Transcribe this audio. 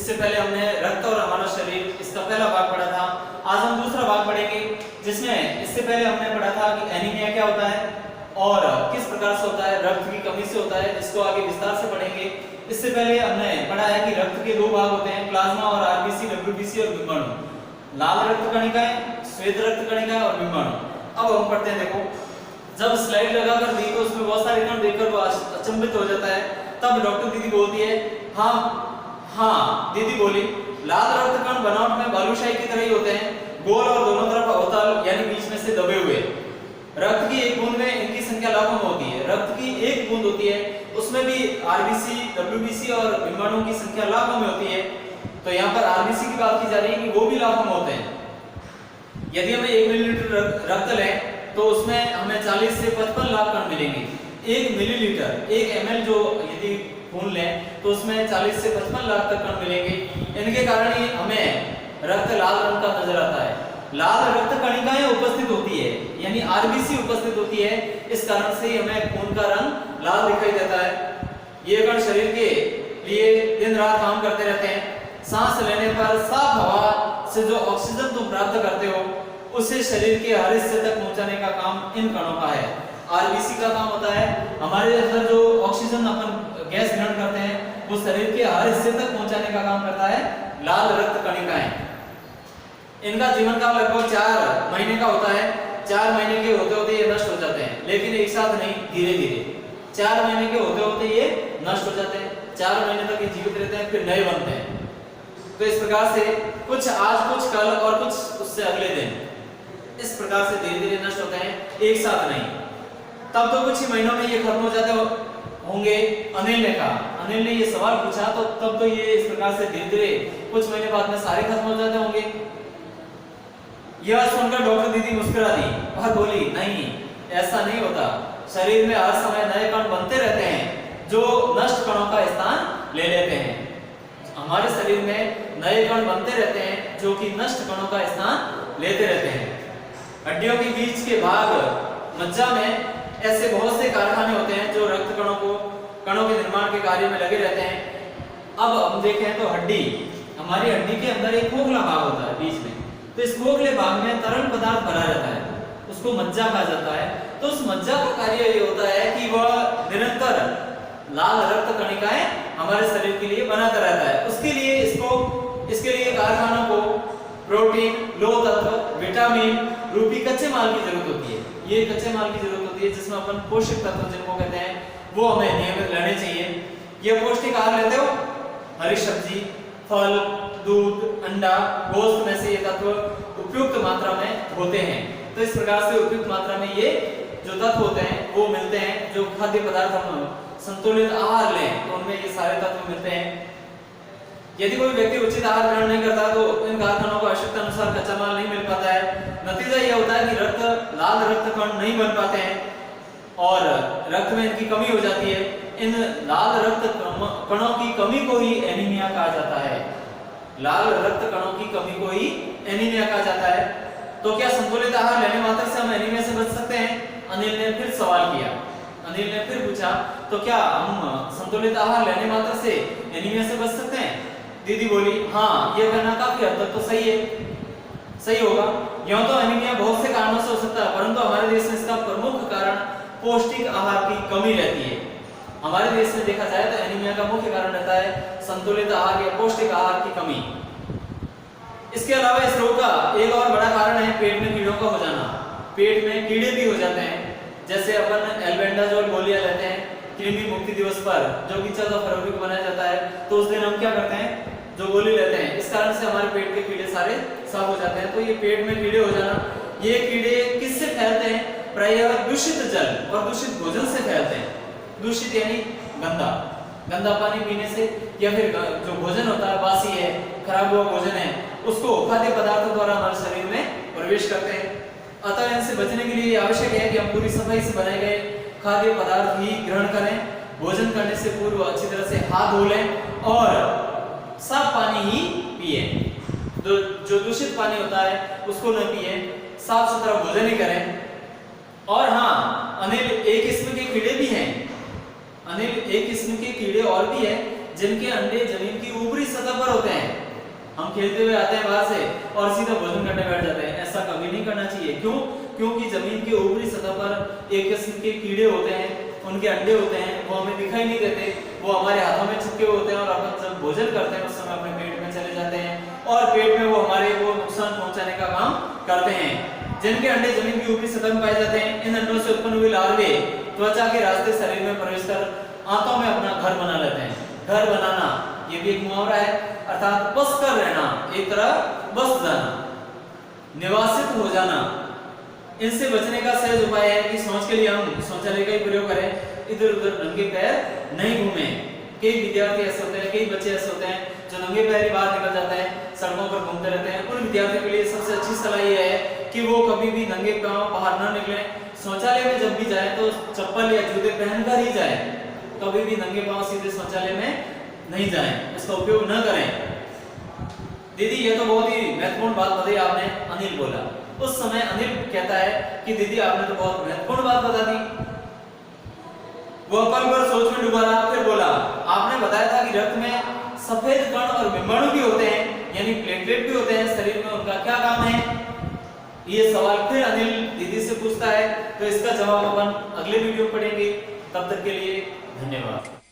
इससे पहले हमने रक्त और हमारा शरीर इसका पहला भाग पढ़ा था। आज हम दूसरा भाग पढ़ेंगे जिसमें इससे पहले हमने पढ़ा था कि एनीमिया क्या होता है और किस प्रकार से होता है, रक्त की कमी से होता है। इसको आगे विस्तार से पढ़ेंगे। इससे पहले हमने पढ़ा है कि रक्त के दो भाग होते हैं, प्लाज्मा और आरबीसी, डब्ल्यूबीसी और बिंबाणु। लाल रक्त कणिकाएं, श्वेत रक्त कणिकाएं और बिंबाणु। अब हम पढ़ते हैं। देखो, जब स्लाइड लगाकर दी तो उसमें बहुत सारे कण देखकर वो अचंभित हो जाता है। तब डॉक्टर दीदी बोलती है, हाँ दीदी बोली, लाल रक्त कण बनावट में बालूशाही की तरह ही होते हैं, गोल और दोनों तरफ अवतल यानी बीच में से दबे हुए। रक्त की एक बूंद में इनकी संख्या लाखों में होती है। रक्त की एक बूंद होती है, उसमें भी आरबीसी, डब्ल्यूबीसी और बिंबाणुओं की संख्या लाखों में होती है। तो यहाँ पर आरबीसी की बात की जा रही है कि वो भी लाखों में होते हैं। यदि हमें 1 मिलीलीटर रक्त लें तो उसमें हमें 40 से 55 लाख कण मिलेंगे। 1 मिलीलीटर, 1 ml जो यदि खून लें तो उसमें 40 से 55 लाख तक कण मिलेंगे। इनके कारण ही हमें रक्त लाल रंग का नजर आता है। लाल रक्त कणिकाएं उपस्थित होती है यानी आरबीसी उपस्थित होती है। इस कारण से हमें खून का रंग लाल दिखाई देता है। ये कण शरीर के लिए दिन रात काम करते रहते हैं। सांस लेने पर साफ हवा से जो ऑक्सीजन तुम प्राप्त करते हो उसे शरीर के हर हिस्से तक पहुंचाने का काम इन कणों का है। आरबीसी का काम होता है हमारे अंदर जो ऑक्सीजन अपन गैस ग्रहण करते हैं वो शरीर के हर हिस्से तक पहुंचाने का काम करता है लाल रक्त कणिकाएं। इनका जीवन काल लगभग 4 महीने का होता है। 4 महीने के होते होते ये नष्ट हो जाते हैं, लेकिन एक साथ नहीं, धीरे धीरे। 4 महीने के होते होते ये नष्ट हो जाते हैं। 4 महीने तक ये जीवित रहते हैं, फिर नए बनते हैं। तो इस प्रकार से कुछ आज, कुछ कल और कुछ उससे अगले दिन, इस प्रकार से धीरे धीरे नष्ट होते हैं, एक साथ नहीं। तब तो कुछ ही महीनों में ये खत्म हो जाते होंगे। अनिल ने कहा, अनिल ने ये सवाल पूछा तो तब तो ये इस प्रकार से धीरे धीरे कुछ महीने बाद में सारे खत्म हो जाते होंगे। यह सुनकर डॉक्टर दीदी मुस्कुरा दी और बोली, नहीं ऐसा नहीं होता। शरीर में हर समय नए कण बनते रहते हैं जो नष्ट कणों का स्थान ले लेते हैं। हमारे शरीर में नए कण बनते रहते हैं जो कि नष्ट कणों का स्थान लेते रहते हैं। हड्डियों के बीच के भाग मज्जा में ऐसे बहुत से कारखाने होते हैं जो रक्त कणों के निर्माण के कार्य में लगे रहते हैं। अब हम देखें तो हड्डी, हमारी हड्डी के अंदर एक खोखला भाग होता है बीच में। तो इस खोखले भाग में तरल पदार्थ भरा रहता है, उसको मज्जा कहा जाता है। तो उस मज्जा का कार्य ये होता है कि वह निरंतर लाल रक्त कणिकाएं हमारे शरीर के लिए बनाता रहता है। इसके लिए कारखानों को प्रोटीन, लोह तत्व, विटामिन रूपी कच्चे माल की जरूरत होती है। ये कच्चे माल की जरूरत होती है जिसमें अपन पोषक तत्व जिनको कहते हैं वो हमें नियमित लेने चाहिए। ये पौष्टिक आहार लेते हो, हरी सब्जी, फल, दूध, अंडा, गोश्त में से ये तत्व उपयुक्त मात्रा में होते हैं। तो इस प्रकार से उपयुक्त मात्रा में ये जो तत्व होते हैं वो मिलते हैं। जो खाद्य पदार्थ हम संतुलित आहार लें तो उनमें ये सारे तत्व मिलते हैं। यदि कोई व्यक्ति उचित आहार ग्रहण नहीं करता तो इन कारखानों को आवश्यकता अनुसार कच्चा माल नहीं मिल पाता है। नतीजा यह होता है कि लाल रक्त कण नहीं बन पाते हैं और रक्त में इनकी कमी हो जाती है। इन लाल रक्त कणों की कमी को ही एनीमिया कहा जाता है। लाल रक्त कणों की कमी को ही एनीमिया कहा जाता है। तो क्या संतुलित आहार लेने मात्र से हम एनीमिया से बच सकते हैं? अनिल ने फिर सवाल किया। अनिल ने फिर पूछा, तो क्या हम संतुलित आहार लेने मात्र से एनीमिया से बच सकते हैं? दीदी बोली, हाँ ये कहना काफी हद तक तो सही है, सही होगा। यूं तो एनीमिया बहुत से कारणों से हो सकता है, परंतु हमारे देश में इसका प्रमुख कारण पौष्टिक आहार की कमी रहती है। हमारे देश में देखा जाए तो एनीमिया का मुख्य कारण रहता है संतुलित आहार या पौष्टिक आहार की कमी। इसके अलावा इस रोग का एक और बड़ा कारण है पेट में कीड़ों का हो जाना। पेट में कीड़े भी हो जाते हैं। जैसे अपन एल्बेंडाजोल गोलियां लेते हैं कृमि मुक्ति दिवस पर, जो कि 14 फरवरी को मनाया जाता है, तो उस दिन हम क्या करते हैं, जो गोली लेते हैं, इस कारण से हमारे पेट के कीड़े सारे साफ हो जाते हैं। तो ये पेट में कीड़े हो जाना, ये कीड़े किससे फैलते हैं? प्रायः दूषित जल और दूषित भोजन से फैलते हैं। दूषित यानी गंदा पानी पीने से, या फिर जो भोजन होता है बासी है, खराब हुआ भोजन है, उसको खाद्य पदार्थों द्वारा हमारे शरीर में प्रवेश करते हैं। अतः इनसे बचने के लिए आवश्यक है कि हम पूरी सफाई से बनाए गए खाद्य पदार्थ ही ग्रहण करें। भोजन करने से पूर्व अच्छी तरह से हाथ धो लें और साफ पानी ही पिए। जो दूषित पानी होता है उसको न पिए, साफ सुथरा भोजन ही करें। और हाँ, अनिल, एक किस्म के कीड़े भी हैं। अनिल, एक किस्म के कीड़े और भी हैं जिनके अंडे जमीन की ऊपरी सतह पर होते हैं। हम खेलते हुए आते हैं बाहर से और सीधा भोजन करने बैठ जाते हैं, ऐसा कभी नहीं करना चाहिए। क्यों? क्योंकि जमीन के ऊपरी सतह पर एक किस्म के कीड़े होते हैं, उनके अंडे होते हैं, वो हमें दिखाई नहीं देते, वो हमारे हाथों में चिपके हुए होते हैं और अपन जब भोजन करते हैं उस समय अपने पेट में चले जाते हैं और पेट में वो हमारे को नुकसान पहुंचाने का काम करते हैं। जिनके अंडे जमीन की ऊपरी सतह में पाए जाते हैं, इन अंडों से उत्पन्न हुए लार्वे त्वचा के रास्ते शरीर में प्रवेश कर आंतों में अपना घर बना लेते हैं। घर बनाना ये भी एक मुहावरा है, अर्थात बस कर रहना, एक तरह बस जाना, निवासित हो जाना। इनसे बचने का सहज उपाय है कि शौच के लिए हम शौचालय का ही प्रयोग करें, इधर उधर नंगे पैर नहीं घूमें। कई विद्यार्थी ऐसे होते हैं, कई बच्चे ऐसे होते हैं जो नंगे पैर ही बाहर निकल जाते हैं, सड़कों पर घूमते रहते हैं। उन विद्यार्थियों के लिए सबसे अच्छी सलाह ये है कि वो कभी भी नंगे पांव बाहर न निकलें। शौचालय में जब भी जाए तो चप्पल या जूते पहनकर ही जाए, कभी भी नंगे पांव सीधे शौचालय में नहीं जाएं, इसका उपयोग न करें। दीदी ये तो बहुत ही महत्वपूर्ण बात बताई आपने, अनिल बोला। उस समय अनिल कहता है कि दीदी आपने तो बहुत महत्वपूर्ण बात बता दी। वो पल भर सोच में डूबा रहा, फिर बोला आपने बताया था कि रक्त में सफेद कण और बिंबाणु भी होते हैं, यानी प्लेटलेट भी होते हैं शरीर में, उनका क्या काम है? ये सवाल फिर अनिल दीदी से पूछता है, तो इसका जवाब अपन अगले वीडियो में पढ़ेंगे। तब तक के लिए धन्यवाद।